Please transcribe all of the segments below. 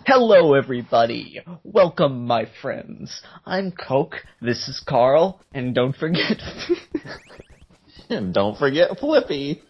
Hello, everybody. Welcome, my friends. I'm Coke. This is Carl, and don't forget. And don't forget Flippy.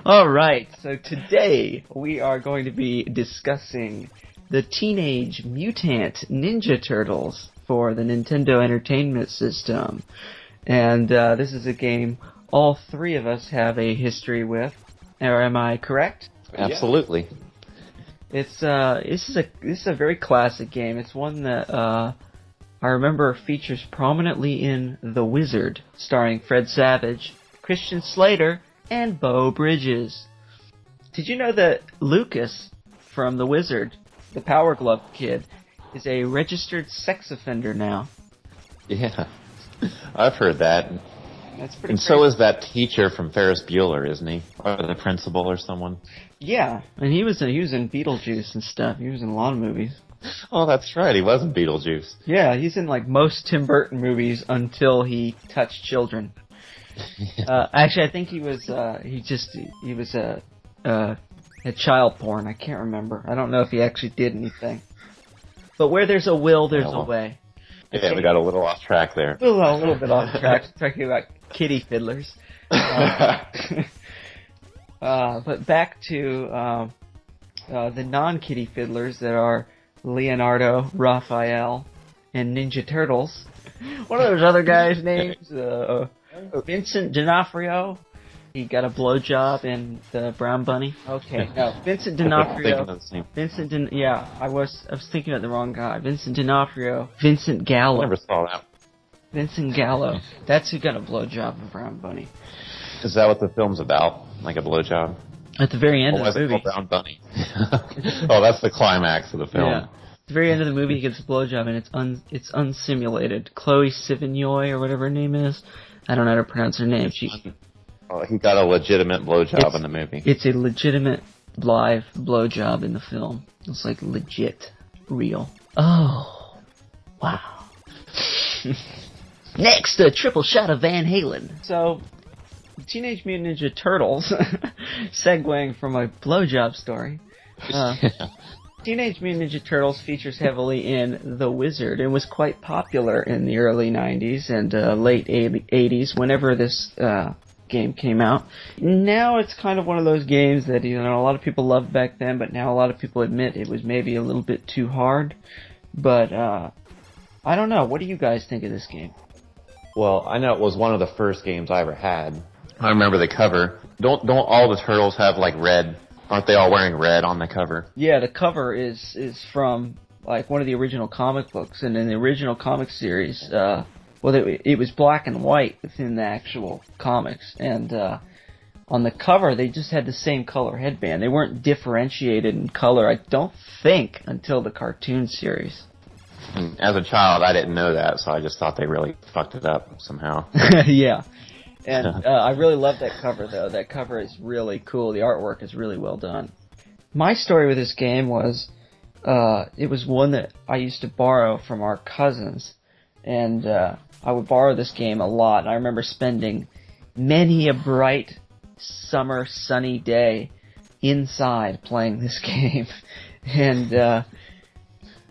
All right. So today we are going to be discussing the Teenage Mutant Ninja Turtles for the Nintendo Entertainment System, and this is a game all three of us have a history with. Or am I correct? Absolutely. This is a very classic game. It's one that I remember features prominently in The Wizard, starring Fred Savage, Christian Slater, and Beau Bridges. Did you know that Lucas from The Wizard, the Power Glove Kid, is a registered sex offender now? Yeah, I've heard that. That's pretty. And so is that teacher from Ferris Bueller, isn't he? Or the principal or someone? Yeah, and he was in Beetlejuice and stuff. He was in a lot of movies. Oh, that's right. He was in Beetlejuice. Yeah, he's in like most Tim Burton movies until he touched children. Actually, I think he was had child porn. I can't remember. I don't know if he actually did anything. But where there's a will, there's a way. Yeah, we got a little off track there. A little bit off track, talking about kitty fiddlers. But back to the non-kitty fiddlers that are Leonardo, Raphael, and Ninja Turtles. What are those other guys' names? Vincent D'Onofrio. He got a blowjob in the Brown Bunny. Okay, no, Vincent D'Onofrio. I was thinking of the wrong guy. Vincent D'Onofrio. Vincent Gallo. I never saw that. Vincent Gallo. That's who got a blowjob in Brown Bunny. Is that what the film's about? Like a blowjob? At the very end of the movie. Brown Bunny. Oh, that's the climax of the film. Yeah. At the very end of the movie, he gets a blowjob, and it's unsimulated. Chloe Sevigny, or whatever her name is. I don't know how to pronounce her name. He got a legitimate blowjob in the movie. It's a legitimate live blowjob in the film. It's like legit, real. Oh, wow. Next, a triple shot of Van Halen. So, Teenage Mutant Ninja Turtles, segueing from a blowjob story. Teenage Mutant Ninja Turtles features heavily in The Wizard and was quite popular in the early 90s and late 80s whenever this game came out. Now it's kind of one of those games that, a lot of people loved back then, but now a lot of people admit it was maybe a little bit too hard. But I don't know. What do you guys think of this game? Well, I know it was one of the first games I ever had. I remember the cover. Don't all the turtles have like red? Aren't they all wearing red on the cover? Yeah, the cover is from like one of the original comic books, and in the original comic series, it was black and white within the actual comics, and on the cover they just had the same color headband. They weren't differentiated in color, I don't think, until the cartoon series. As a child, I didn't know that, so I just thought they really fucked it up somehow. Yeah. And I really love that cover, though. That cover is really cool. The artwork is really well done. My story with this game was, it was one that I used to borrow from our cousins. And I would borrow this game a lot. And I remember spending many a bright summer sunny day inside playing this game. And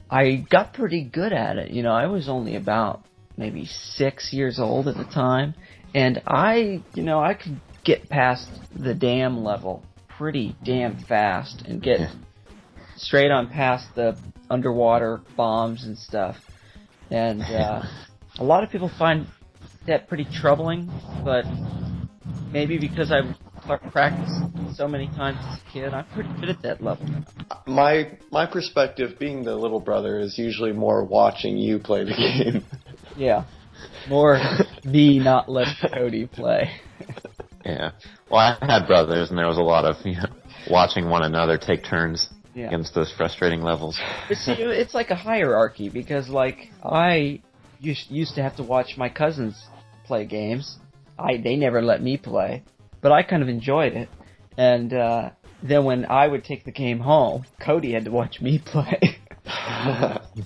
I got pretty good at it. I was only about maybe 6 years old at the time. And I could get past the dam level pretty damn fast and get straight on past the underwater bombs and stuff. And a lot of people find that pretty troubling, but maybe because I've practiced so many times as a kid, I'm pretty good at that level. My perspective, being the little brother, is usually more watching you play the game. Yeah. More me not letting Kody play. Yeah. Well, I had brothers, and there was a lot of watching one another take turns against those frustrating levels. But see, it's like a hierarchy, because like I used to have to watch my cousins play games. They never let me play, but I kind of enjoyed it. And then when I would take the game home, Kody had to watch me play.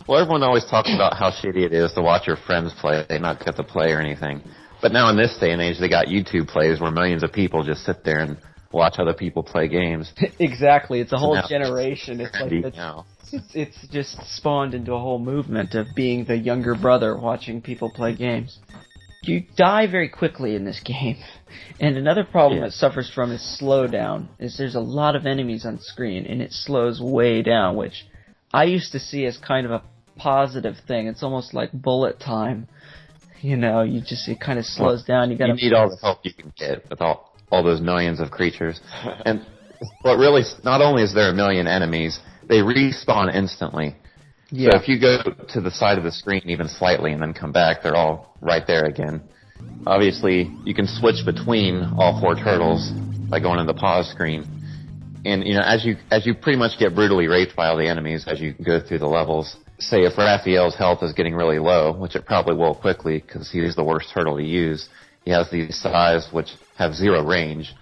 Well, everyone always talks about how shitty it is to watch your friends play. They not get to play or anything. But now in this day and age, they got YouTube plays where millions of people just sit there and watch other people play games. Exactly. It's a whole now- generation. It's like now. it's just spawned into a whole movement of being the younger brother watching people play games. You die very quickly in this game. And another problem it suffers from is slowdown. Is there's a lot of enemies on screen and it slows way down, which I used to see as kind of a positive thing. It's almost like bullet time. You know, it kind of slows down. You need all the help you can get with all those millions of creatures. And what really, not only is there a million enemies, they respawn instantly. Yeah. So if you go to the side of the screen even slightly and then come back, they're all right there again. Obviously, you can switch between all 4 turtles by going to the pause screen. And, you know, as you pretty much get brutally raped by all the enemies as you go through the levels, say if Raphael's health is getting really low, which it probably will quickly because he's the worst turtle to use, he has these size which have 0 range.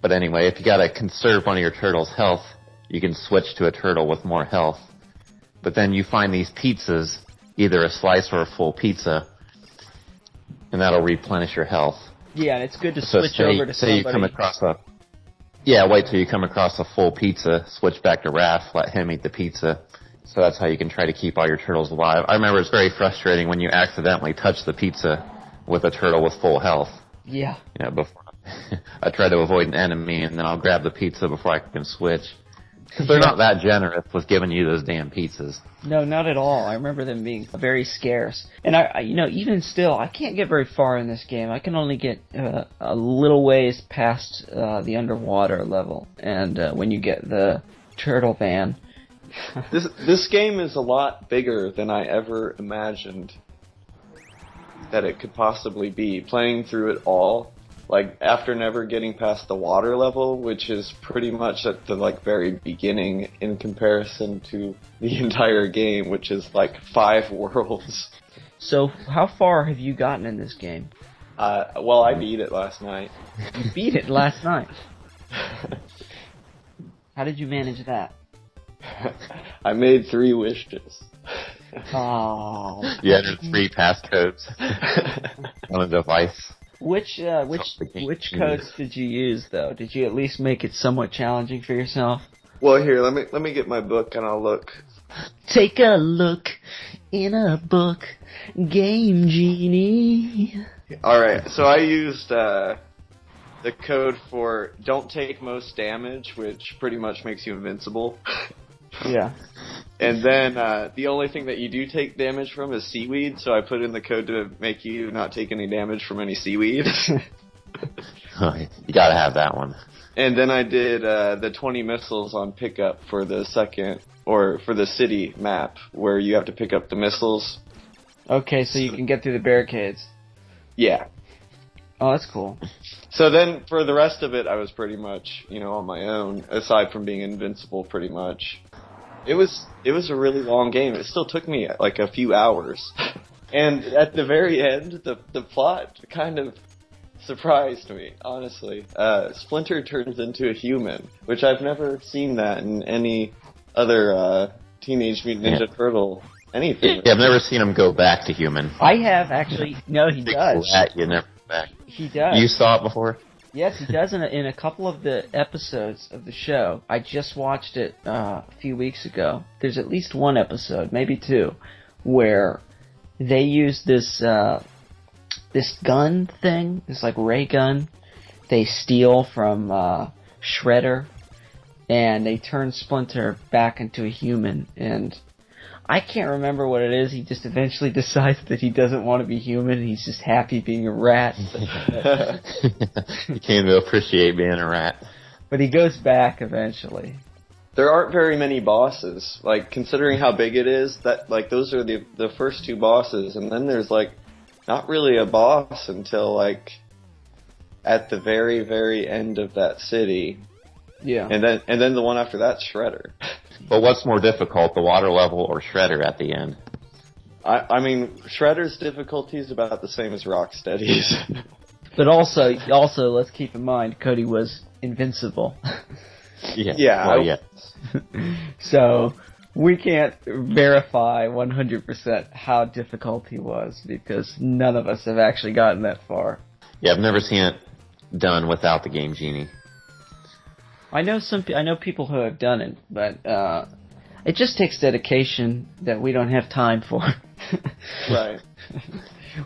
But anyway, if you gotta conserve one of your turtle's health, you can switch to a turtle with more health. But then you find these pizzas, either a slice or a full pizza, and that'll replenish your health. Yeah, and it's good to switch over to somebody. Say you come across wait till you come across a full pizza, switch back to Raph, let him eat the pizza. So that's how you can try to keep all your turtles alive. I remember it's very frustrating when you accidentally touch the pizza with a turtle with full health. Yeah. You know, before I try to avoid an enemy, and then I'll grab the pizza before I can switch. Because they're not that generous with giving you those damn pizzas. No, not at all. I remember them being very scarce. And I you know, even still, I can't get very far in this game. I can only get a little ways past the underwater level. And when you get the turtle van. This game is a lot bigger than I ever imagined that it could possibly be. Playing through it all, like after never getting past the water level, which is pretty much at the very beginning in comparison to the entire game, which is like 5 worlds. So how far have you gotten in this game? Well, I beat it last night. You beat it last night? How did you manage that? I made 3 wishes. Oh. You entered 3 passcodes on a device. Which codes did you use, though? Did you at least make it somewhat challenging for yourself? Well, here, let me get my book and I'll look. Take a look in a book, Game Genie. Alright, so I used the code for don't take most damage, which pretty much makes you invincible. Yeah. And then the only thing that you do take damage from is seaweed, so I put in the code to make you not take any damage from any seaweed. You gotta have that one. And then I did the 20 missiles on pickup for the for the city map, where you have to pick up the missiles. Okay, so you can get through the barricades. Yeah. Oh, that's cool. So then, for the rest of it, I was pretty much, on my own, aside from being invincible pretty much. It was a really long game. It still took me, a few hours. And at the very end, the plot kind of surprised me, honestly. Splinter turns into a human, which I've never seen that in any other Teenage Mutant Ninja Turtle anything. Yeah, I've never seen him go back to human. I have, actually. No, he does. You never go back. He does. You saw it before? Yes, he does in a couple of the episodes of the show. I just watched it a few weeks ago. There's at least one episode, maybe 2, where they use this gun thing, this ray gun. They steal from Shredder, and they turn Splinter back into a human. And I can't remember what it is. He just eventually decides that he doesn't want to be human. He's just happy being a rat. He came to appreciate being a rat. But he goes back eventually. There aren't very many bosses. Considering how big it is, that those are the first 2 bosses, and then there's not really a boss until at the very, very end of that city. Yeah. And then the one after that's Shredder. But what's more difficult, the water level or Shredder at the end? I mean, Shredder's difficulty is about the same as Rocksteady's. But also, let's keep in mind, Kody was invincible. Yeah. So, we can't verify 100% how difficult he was, because none of us have actually gotten that far. Yeah, I've never seen it done without the Game Genie. I know people who have done it, but it just takes dedication that we don't have time for. Right.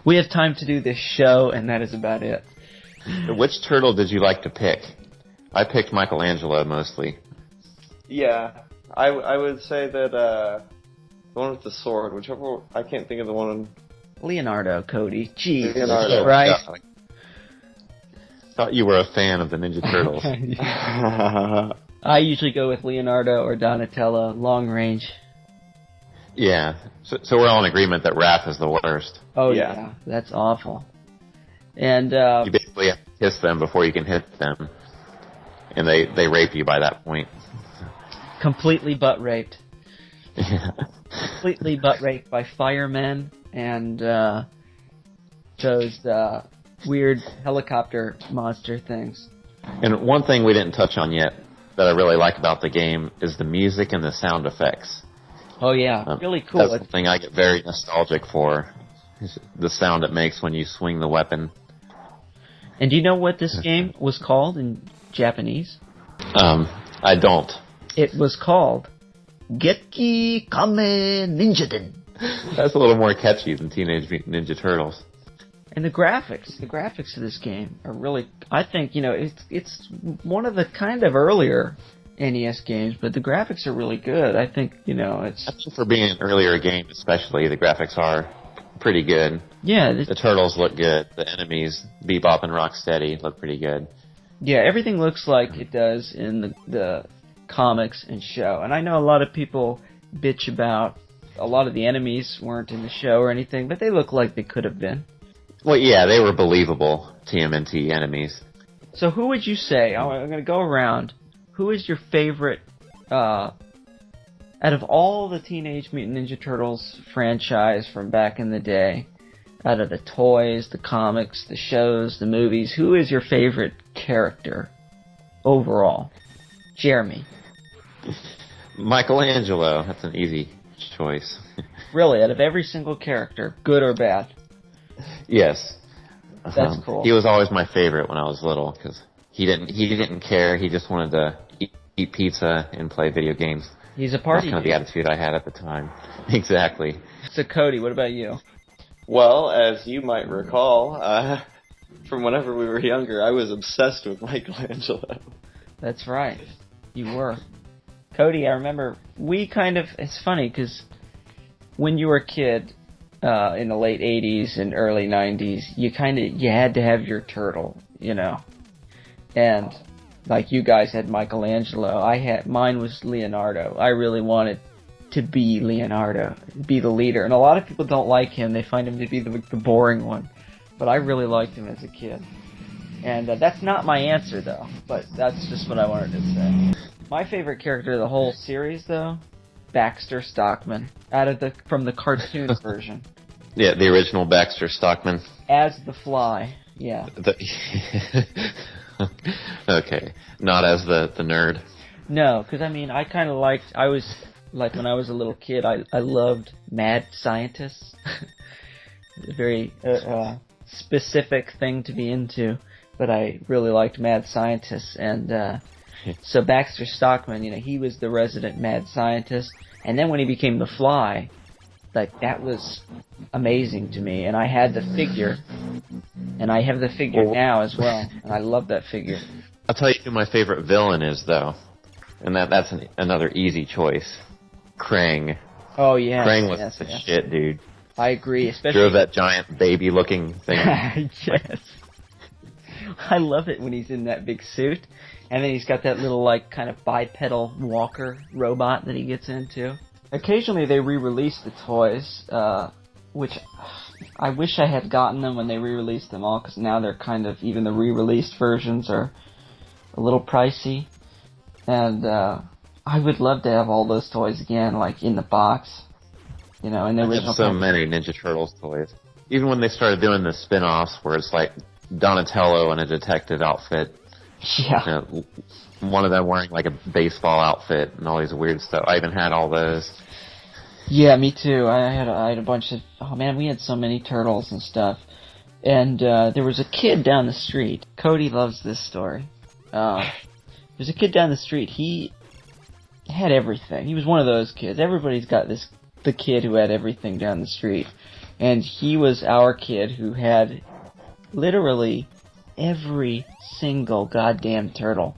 We have time to do this show, and that is about it. Which turtle did you like to pick? I picked Michelangelo mostly. Yeah, I would say that the one with the sword, whichever, I can't think of the one. Leonardo, Kody. Jeez. Leonardo. Right? Yeah. Thought you were a fan of the Ninja Turtles. I usually go with Leonardo or Donatello, long range. Yeah, so we're all in agreement that Raph is the worst. Oh, Yeah. yeah. That's awful. And, You basically have to kiss them before you can hit them. And they rape you by that point. completely butt raped. Yeah. Completely butt raped by firemen and those weird helicopter monster things. And one thing we didn't touch on yet that I really like about the game is the music and the sound effects. Oh yeah, really cool. That's something I get very nostalgic for. Is the sound it makes when you swing the weapon. And do you know what this game was called in Japanese? I don't. It was called Gekki Kame Ninjaden. That's a little more catchy than Teenage Mutant Ninja Turtles. And the graphics of this game are really, I think, it's one of the kind of earlier NES games, but the graphics are really good. I think, it's... I think for being an earlier game especially, the graphics are pretty good. Yeah. The turtles look good. The enemies, Bebop and Rocksteady, look pretty good. Yeah, everything looks like it does in the comics and show. And I know a lot of people bitch about a lot of the enemies weren't in the show or anything, but they look like they could have been. Well, yeah, they were believable TMNT enemies. So who would you say, I'm going to go around, who is your favorite, out of all the Teenage Mutant Ninja Turtles franchise from back in the day, out of the toys, the comics, the shows, the movies, who is your favorite character overall? Jeremy. Michelangelo, that's an easy choice. Really, out of every single character, good or bad? Yes. That's cool. He was always my favorite when I was little because he didn't care. He just wanted to eat pizza and play video games. He's a party. That's kind of the attitude I had at the time. Exactly. So Kody, what about you? Well, as you might recall, from whenever we were younger, I was obsessed with Michelangelo. That's right. You were. Kody, I remember it's funny because when you were a kid, in the late 80s and early 90s, you had to have your turtle, and like you guys had Michelangelo, mine was Leonardo. I really wanted to be Leonardo, be the leader, and a lot of people don't like him. They find him to be the boring one, but I really liked him as a kid. And that's not my answer though, but that's just what I wanted to say. My favorite character of the whole series though, Baxter Stockman, from the cartoon version. Yeah, the original Baxter Stockman. As the Fly, yeah. Okay, not as the nerd. No, because I kind of I was like when I was a little kid, I loved mad scientists. It's a very specific thing to be into, but I really liked mad scientists, and so Baxter Stockman, he was the resident mad scientist, and then when he became the Fly, like that was amazing to me, and I had the figure, and I have the figure now as well, and I love that figure. I'll tell you who my favorite villain is, though, and that's another easy choice. Krang. Oh yeah, Krang was the shit, dude. I agree, especially drove that giant baby-looking thing. Yes. I love it when he's in that big suit, and then he's got that little kind of bipedal walker robot that he gets into. Occasionally they re-release the toys, which I wish I had gotten them when they re-released them all, because now they're kind of, even the re-released versions are a little pricey, and I would love to have all those toys again, like in the box, in the original. So many Ninja Turtles toys. Even when they started doing the spin-offs where it's like Donatello in a detective outfit. Yeah. One of them wearing like a baseball outfit and all these weird stuff. I even had all those. Yeah, me too. I had a bunch of... Oh man, we had so many turtles and stuff. And there was a kid down the street. Kody loves this story. There's a kid down the street. He had everything. He was one of those kids. Everybody's got the kid who had everything down the street. And he was our kid who had literally every single goddamn turtle.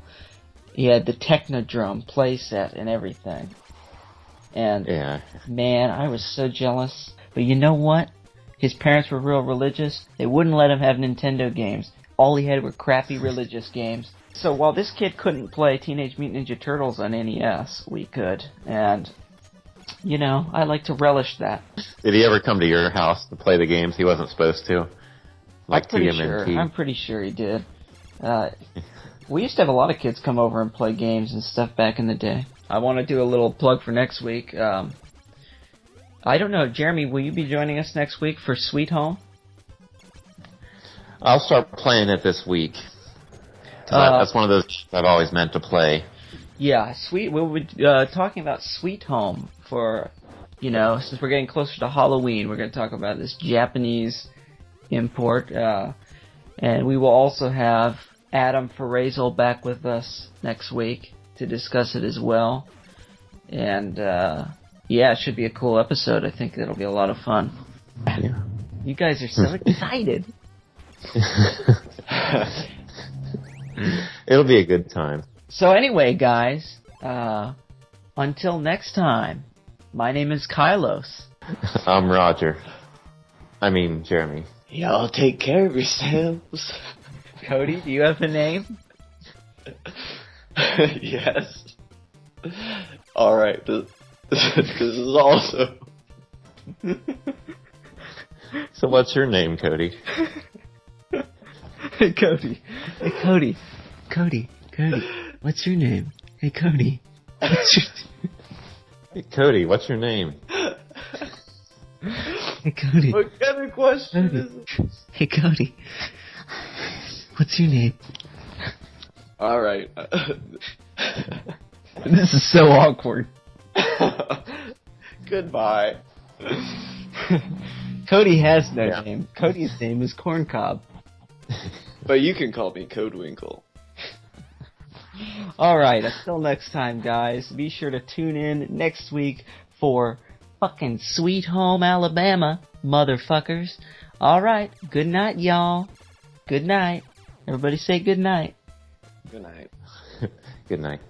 He had the Technodrome playset and everything. And, man, I was so jealous. But you know what? His parents were real religious. They wouldn't let him have Nintendo games. All he had were crappy religious games. So while this kid couldn't play Teenage Mutant Ninja Turtles on NES, we could. And, you know, I like to relish that. Did he ever come to your house to play the games he wasn't supposed to? Like TMNT? I'm pretty sure he did. We used to have a lot of kids come over and play games and stuff back in the day. I want to do a little plug for next week. I don't know, Jeremy, will you be joining us next week for Sweet Home? I'll start playing it this week. That's one of those games I've always meant to play. Yeah, we'll be talking about Sweet Home for, you know, since we're getting closer to Halloween, we're going to talk about this Japanese import. And we will also have Adam Farazel back with us next week to discuss it as well. And, yeah, it should be a cool episode. I think it'll be a lot of fun. Yeah. You guys are so excited. It'll be a good time. So anyway, guys, until next time, my name is Kylos. I'm Roger. I mean, Jeremy. Y'all take care of yourselves. Kody, do you have a name? Yes. Alright, this is also... So what's your name, Kody? Hey, Kody. Hey, Kody. Kody. What's your name? Hey, Kody. Hey, Kody, what's your name? Hey, Kody. What kind of question is this? Hey, Kody. What's your name? Alright. This is so awkward. Goodbye. Cody has no name. Cody's name is Corncob. But you can call me Codewinkle. Alright, until next time, guys. Be sure to tune in next week for fucking Sweet Home Alabama, motherfuckers. Alright, good night, y'all. Good night. Everybody say good night. Good night. Good night.